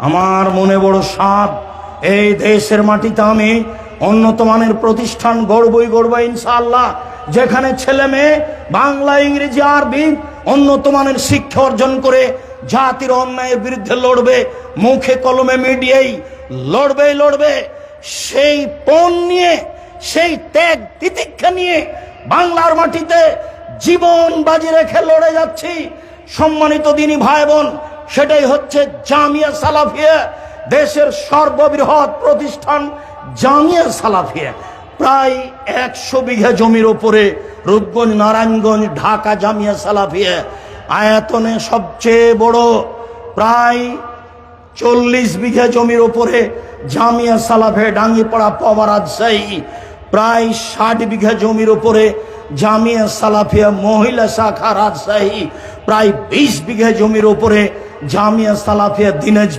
আমার মনে বড় সাধ, এই দেশের মাটিতে আমি উন্নত মানের প্রতিষ্ঠান গড়বই ইনশাআল্লাহ, যেখানে ছেলে মেয়ে বাংলা, ইংরেজি, আরবি উন্নত মানের শিক্ষা অর্জন করে জাতির অন্যায়ের বিরুদ্ধে লড়বে, মুখে কলমে মিডিয়াই লড়বে। সেই পণ নিয়ে, সেই ত্যাগ তিতিক্ষা নিয়ে বাংলার মাটিতে জীবন বাজি রেখে লড়ে যাচ্ছি। সম্মানিত দিনী ভাই বোন, সেটাই হচ্ছে জামিয়া সালাফিয়া, দেশের সর্ববৃহৎ প্রতিষ্ঠান জামিয়া সালাফিয়া। প্রায় 100 বিঘা জমির উপরে রূপগঞ্জ, নারায়ণগঞ্জ, ঢাকা জামিয়া সালাফিয়া আয়তনে সবচেয়ে বড়। প্রায় 40 বিঘা জমির উপরে জামিয়া সালাফিয়া ডাঙ্গিপাড়া, পাওয়া, রাজশাহী। প্রায় 60 বিঘা জমির উপরে জামিয়া সালাফিয়া মহিলা শাখা, রাজশাহী। প্রায় 20 বিঘা জমির উপরে জামিয়া সালাফিয়া দিনাজপুর।